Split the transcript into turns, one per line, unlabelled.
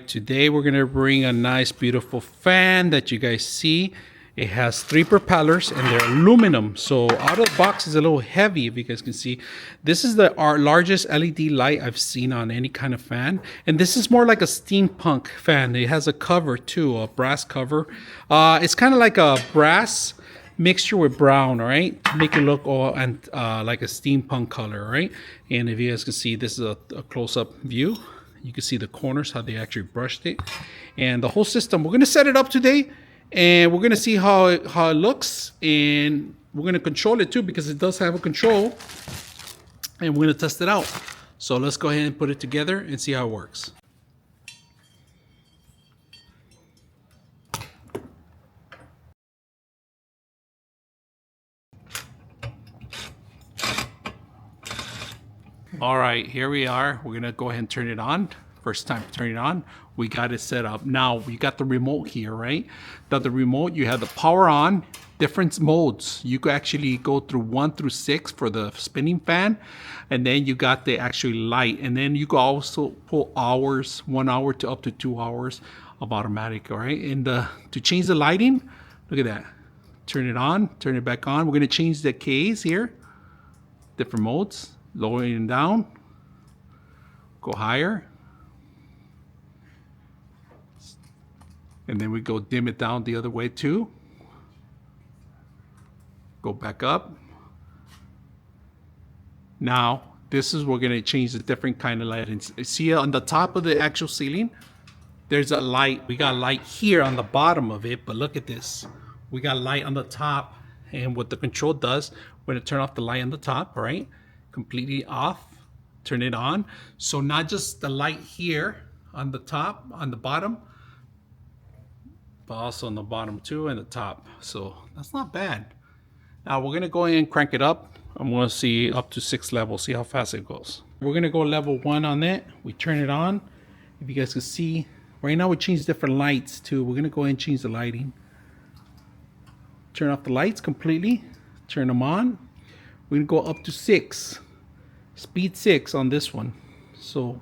Today we're going to bring a nice beautiful fan that you guys see. It has 3 propellers and they're aluminum, so out of the box is a little heavy. If you guys can see, this is our largest LED light I've seen on any kind of fan, and this is more like a steampunk fan. It has a cover too, a brass cover. It's kind of like a brass mixture with brown, right, to make it look all and like a steampunk color, right? And if you guys can see, this is a close-up view. You can see the corners, how they actually brushed it, and the whole system. We're gonna set it up today, and we're gonna see how it looks, and we're gonna control it too because it does have a control, and we're gonna test it out. So let's go ahead and put it together and see how it works. All right, here we are. We're gonna go ahead and turn it on. First time to turn it on, we got it set up. Now we got the remote here, right? Now the remote, you have the power on, different modes. You could actually go through 1 through 6 for the spinning fan, and then you got the actual light, and then you can also pull hours, 1 hour to up to 2 hours of automatic. All right, and to change the lighting, look at that. Turn it on, turn it back on. We're gonna change the Ks here, different modes. Lowering it down, go higher, and then we go dim it down the other way too. Go back up. Now this is, we're going to change the different kind of lighting. See on the top of the actual ceiling, there's a light. We got light here on the bottom of it, but look at this. We got light on the top, and what the control does, we're going to turn off the light on the top, right? Completely off, turn it on. So not just the light here on the top, on the bottom, but also on the bottom too and the top. So that's not bad. Now we're gonna go in and crank it up. I'm gonna see up to 6 levels, see how fast it goes. We're gonna go level 1 on it. We turn it on. If you guys can see, right now we change different lights too. We're gonna go ahead and change the lighting. Turn off the lights completely, turn them on. We're gonna go up to 6, speed 6 on this one. So